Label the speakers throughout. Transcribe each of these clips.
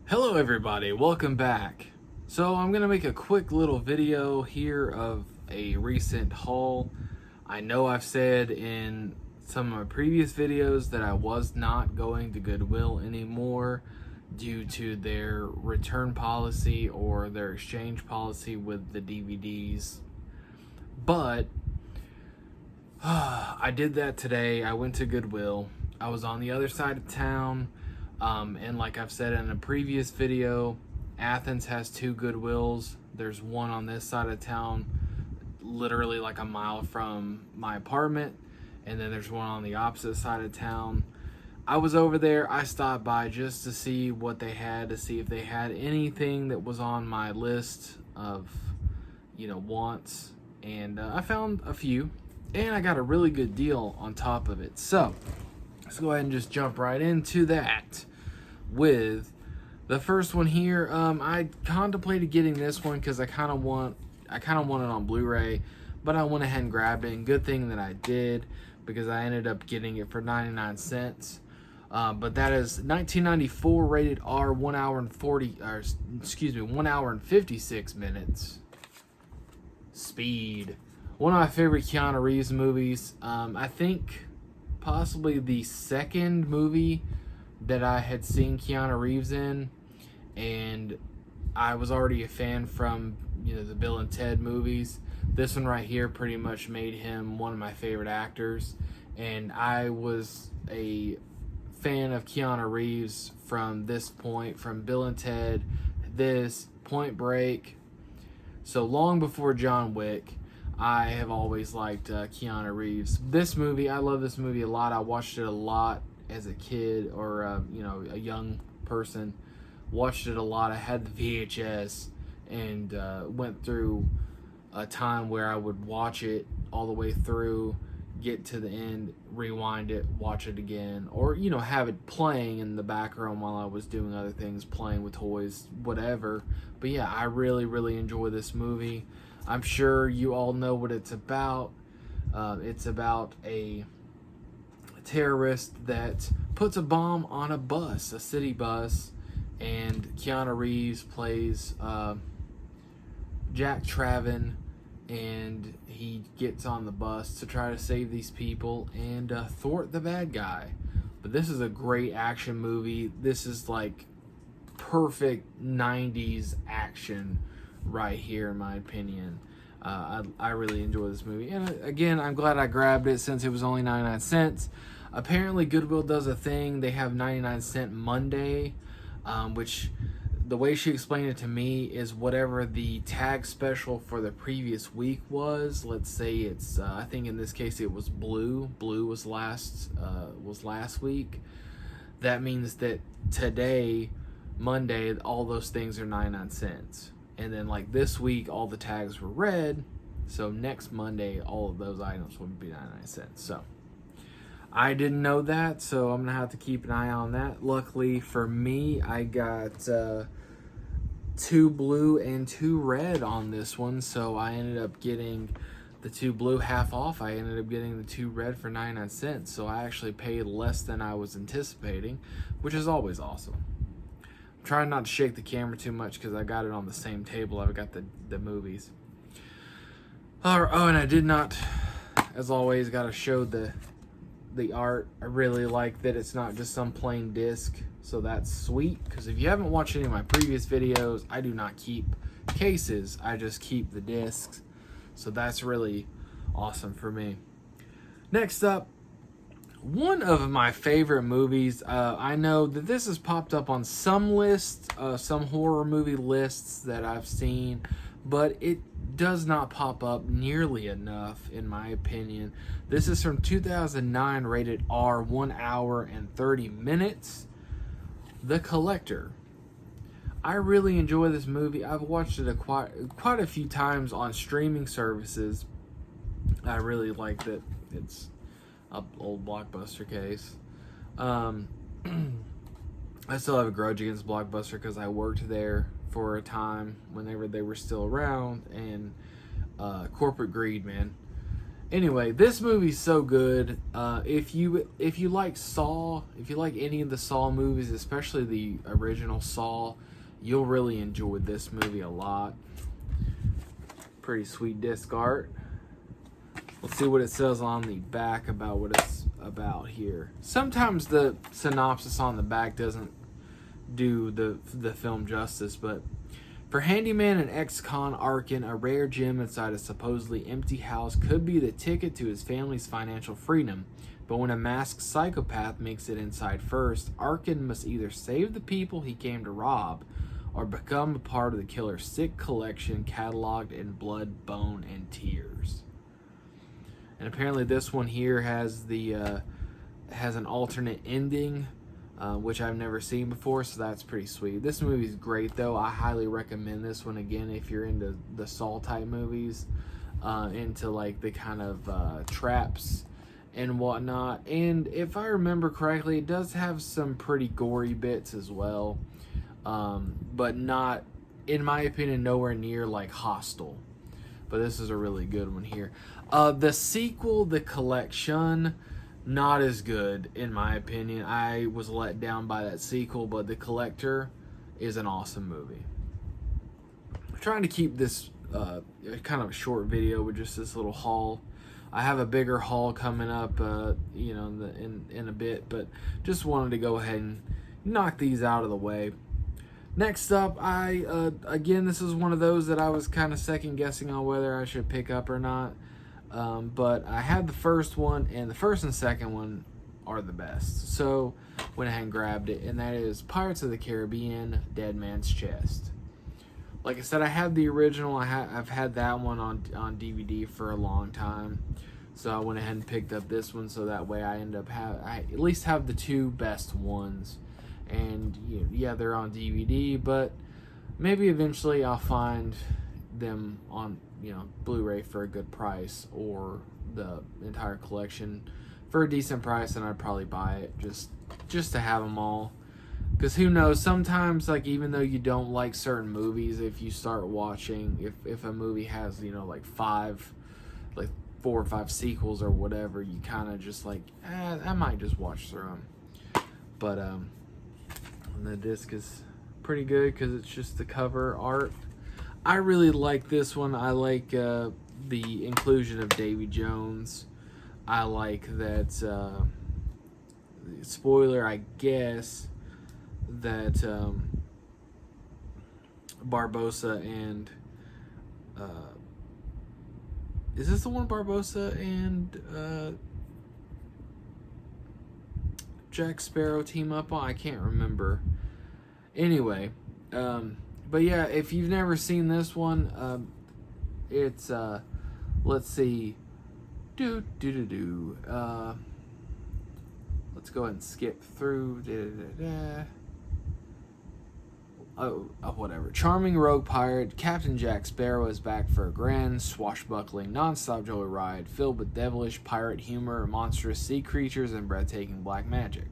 Speaker 1: Hello everybody, welcome back. So I'm gonna make a quick little video here of a recent haul. I know I've said in some of my previous videos that I was not going to Goodwill anymore due to their return policy or their exchange policy with the DVDs. But I did that today. I went to Goodwill. I was on the other side of town. And like I've said in a previous video, Athens has two Goodwills. There's one on this side of town, literally like a mile from my apartment, and then there's one on the opposite side of town. I was over there. I stopped by just to see what they had, to see if they had anything that was on my list of, wants. And I found a few, and I got a really good deal on top of it. So let's go ahead and just jump right into that with the first one here. I contemplated getting this one because I kind of want it on Blu-ray, but I went ahead and grabbed it, and good thing that I did because I ended up getting it for 99 cents. But that is 1994 rated R, 1 hour and 56 minutes. Speed. One of my favorite Keanu Reeves movies. I think possibly the second movie that I had seen Keanu Reeves in, and I was already a fan from the Bill and Ted movies. This one right here pretty much made him one of my favorite actors, and I was a fan of Keanu Reeves from this point, from Bill and Ted, this, Point Break. So long before John Wick, I have always liked Keanu Reeves. This movie, I love this movie a lot. I watched it a lot as a kid, or a young person. Watched it a lot. I had the VHS and went through a time where I would watch it all the way through, get to the end, rewind it, watch it again, or have it playing in the background while I was doing other things, playing with toys, whatever. But yeah, I really enjoy this movie. I'm sure you all know what it's about. It's about a terrorist that puts a bomb on a bus, a city bus, and Keanu Reeves plays Jack Traven, and he gets on the bus to try to save these people and thwart the bad guy. But this is a great action movie. This is like perfect 90s action right here, in my opinion. I really enjoy this movie, and again, I'm glad I grabbed it since it was only 99 cents. Apparently Goodwill does a thing. They have 99-cent Monday, which the way she explained it to me is whatever the tag special for the previous week was. Let's say it's I think in this case it was blue was last week. That means that today, Monday, all those things are 99 cents. And then like this week, all the tags were red. So next Monday, all of those items would be 99 cents. So I didn't know that, so I'm going to have to keep an eye on that. Luckily for me, I got 2 blue and 2 red on this one. So I ended up getting the 2 blue half off. I ended up getting the 2 red for 99 cents. So I actually paid less than I was anticipating, which is always awesome. Trying not to shake the camera too much because I got it on the same table I've got the movies. Oh, and I did not, as always, got to show the art. I really like that it's not just some plain disc, so that's sweet. Because if you haven't watched any of my previous videos, I do not keep cases. I just keep the discs, so that's really awesome for me. Next up, one of my favorite movies. I know that this has popped up on some lists, some horror movie lists that I've seen, but it does not pop up nearly enough, in my opinion. This is from 2009, rated R, 1 hour and 30 minutes. The Collector. I really enjoy this movie. I've watched it quite a few times on streaming services. I really like that it's an old Blockbuster case. I still have a grudge against Blockbuster because I worked there for a time whenever they were still around, and corporate greed, man. Anyway, this movie's so good. If you like Saw, if you like any of the Saw movies, especially the original Saw, you'll really enjoy this movie a lot. Pretty sweet disc art. Let's see what it says on the back about what it's about here. Sometimes the synopsis on the back doesn't do the film justice, but for handyman and ex-con Arkin, a rare gem inside a supposedly empty house could be the ticket to his family's financial freedom. But when a masked psychopath makes it inside first, Arkin must either save the people he came to rob or become a part of the killer's sick collection cataloged in blood, bone, and tears. And apparently this one here has an alternate ending, which I've never seen before, so that's pretty sweet. This movie's great, though. I highly recommend this one, again, if you're into the Saw-type movies, into, like, the kind of traps and whatnot. And if I remember correctly, it does have some pretty gory bits as well, but not, in my opinion, nowhere near, like, Hostel. But this is a really good one here. The sequel, The Collection, not as good, in my opinion. I was let down by that sequel, but The Collector is an awesome movie. I'm trying to keep this kind of a short video with just this little haul. I have a bigger haul coming up, in a bit, but just wanted to go ahead and knock these out of the way. Next up, again, this is one of those that I was kind of second guessing on whether I should pick up or not. But I had the first one, and the first and second one are the best. So went ahead and grabbed it, and that is Pirates of the Caribbean, Dead Man's Chest. Like I said, I had the original. I've had that one on DVD for a long time. So I went ahead and picked up this one, so that way I at least have the two best ones. And yeah, they're on DVD, but maybe eventually I'll find them on Blu-ray for a good price, or the entire collection for a decent price, and I'd probably buy it just to have them all. Because who knows, sometimes, like, even though you don't like certain movies, if you start watching, if a movie has like 4 or 5 sequels or whatever, you kind of just like, I might just watch through them. But the disc is pretty good because it's just the cover art. I really like this one. I like the inclusion of Davy Jones. I like that, spoiler, I guess, that Barbossa and, is this the one Barbossa and Jack Sparrow team up on? I can't remember. Anyway, but yeah, if you've never seen this one, it's let's see, let's go ahead and skip through. Whatever. Charming rogue pirate Captain Jack Sparrow is back for a grand, swashbuckling, non-stop joyride filled with devilish pirate humor, monstrous sea creatures, and breathtaking black magic.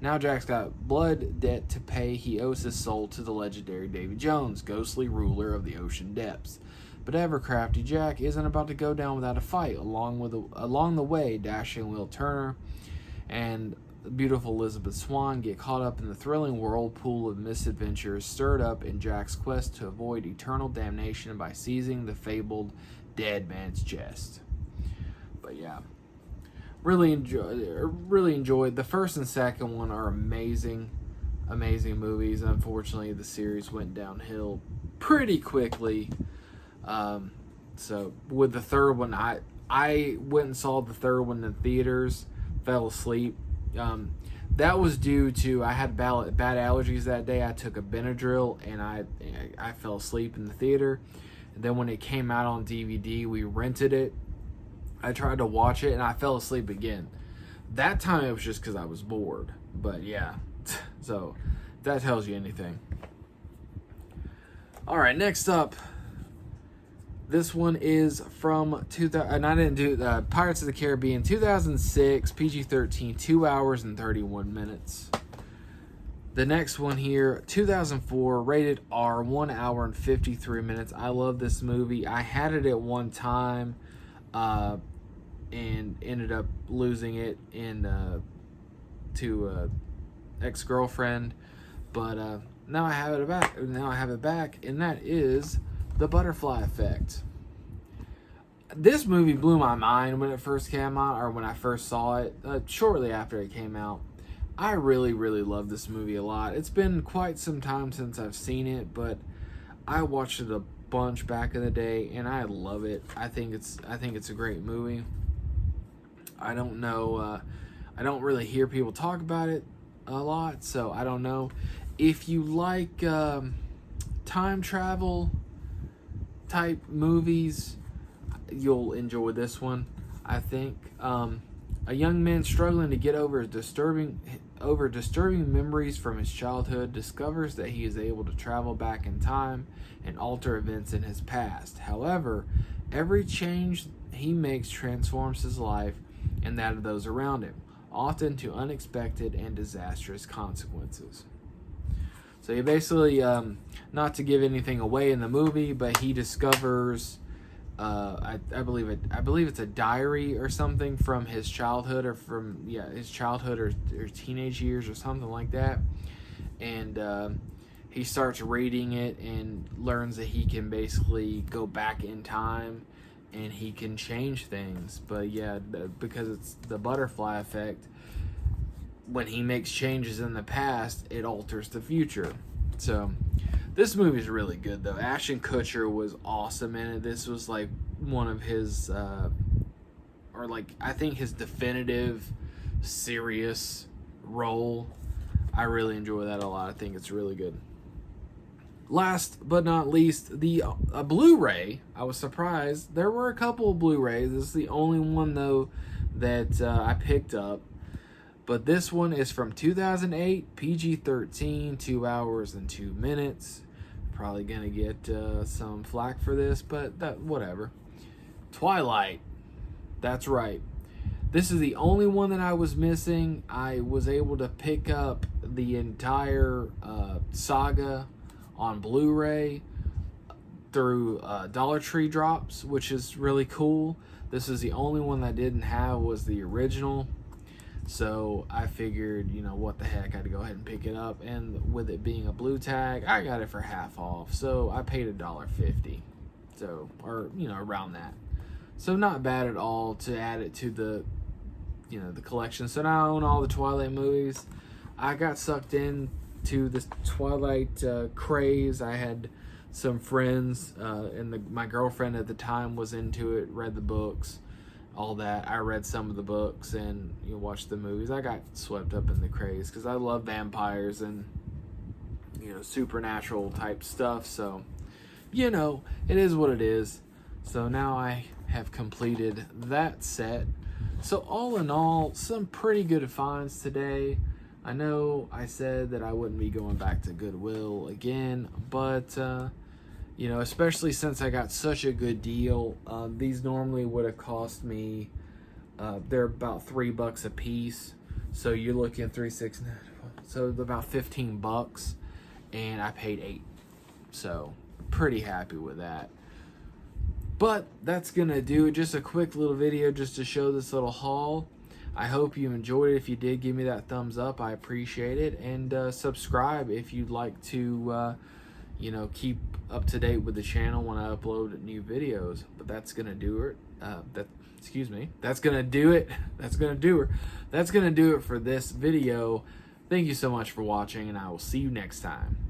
Speaker 1: Now Jack's got blood debt to pay. He owes his soul to the legendary Davy Jones, ghostly ruler of the ocean depths. But ever crafty Jack isn't about to go down without a fight. Along the way, dashing Will Turner and beautiful Elizabeth Swann get caught up in the thrilling whirlpool of misadventures stirred up in Jack's quest to avoid eternal damnation by seizing the fabled Dead Man's Chest. But yeah, really enjoyed. The first and second one are amazing movies. Unfortunately, the series went downhill pretty quickly. So with the third one, I went and saw the third one in theaters, fell asleep. That was due to I had bad allergies that day. I took a Benadryl and I fell asleep in the theater. And then when it came out on DVD, we rented it. I tried to watch it and I fell asleep again. That time it was just because I was bored. But yeah, so if that tells you anything. All right, next up. This one is from 2000, and I didn't do Pirates of the Caribbean, 2006, PG-13, 2 hours and 31 minutes. The next one here, 2004, rated R, 1 hour and 53 minutes. I love this movie. I had it at one time. and ended up losing it to a ex-girlfriend. But now I have it back. Now I have it back, and that is The Butterfly Effect. This movie blew my mind when it first came out, or when I first saw it, shortly after it came out. I really, really love this movie a lot. It's been quite some time since I've seen it, but I watched it a bunch back in the day, and I love it. I think it's a great movie. I don't know. I don't really hear people talk about it a lot, so I don't know. If you like time travel type movies, you'll enjoy this one, I think. A young man struggling to get over disturbing memories from his childhood discovers that he is able to travel back in time and alter events in his past. However, every change he makes transforms his life and that of those around him, often to unexpected and disastrous consequences. So he basically, not to give anything away in the movie, but he discovers, I believe it's a diary or something from his childhood, or from his childhood or teenage years or something like that, and he starts reading it and learns that he can basically go back in time and he can change things. But because it's the butterfly effect, when he makes changes in the past, it alters the future. So this movie is really good, though. Ashton Kutcher was awesome in it. This was like one of his, I think his definitive serious role. I really enjoy that a lot. I think it's really good. Last but not least, the Blu-ray. I was surprised. There were a couple of Blu-rays. This is the only one, though, that I picked up. But this one is from 2008, PG-13, 2 hours and 2 minutes. Probably going to get some flack for this, but whatever. Twilight. That's right. This is the only one that I was missing. I was able to pick up the entire saga on Blu-ray through Dollar Tree drops, which is really cool. This is the only one I didn't have was the original. So I figured, what the heck, I had to go ahead and pick it up. And with it being a blue tag, I got it for half off. So I paid $1.50. So, or, around that. So not bad at all to add it to the collection. So now I own all the Twilight movies. I got sucked into this Twilight craze. I had some friends, and my girlfriend at the time was into it, read the books. All that. I read some of the books and watched the movies. I got swept up in the craze because I love vampires and supernatural type stuff. So it is what it is. So now I have completed that set. So all in all, some pretty good finds today. I know I said that I wouldn't be going back to Goodwill again, but especially since I got such a good deal. These normally would have cost me, they're about $3 a piece. So you're looking at 3, 6, 9, so about $15, and I paid $8. So pretty happy with that. But that's gonna do it. Just a quick little video just to show this little haul. I hope you enjoyed it. If you did, give me that thumbs up. I appreciate it. And subscribe if you'd like to keep up to date with the channel when I upload new videos. But that's gonna do it. That's gonna do it. That's gonna do it for this video. Thank you so much for watching, and I will see you next time.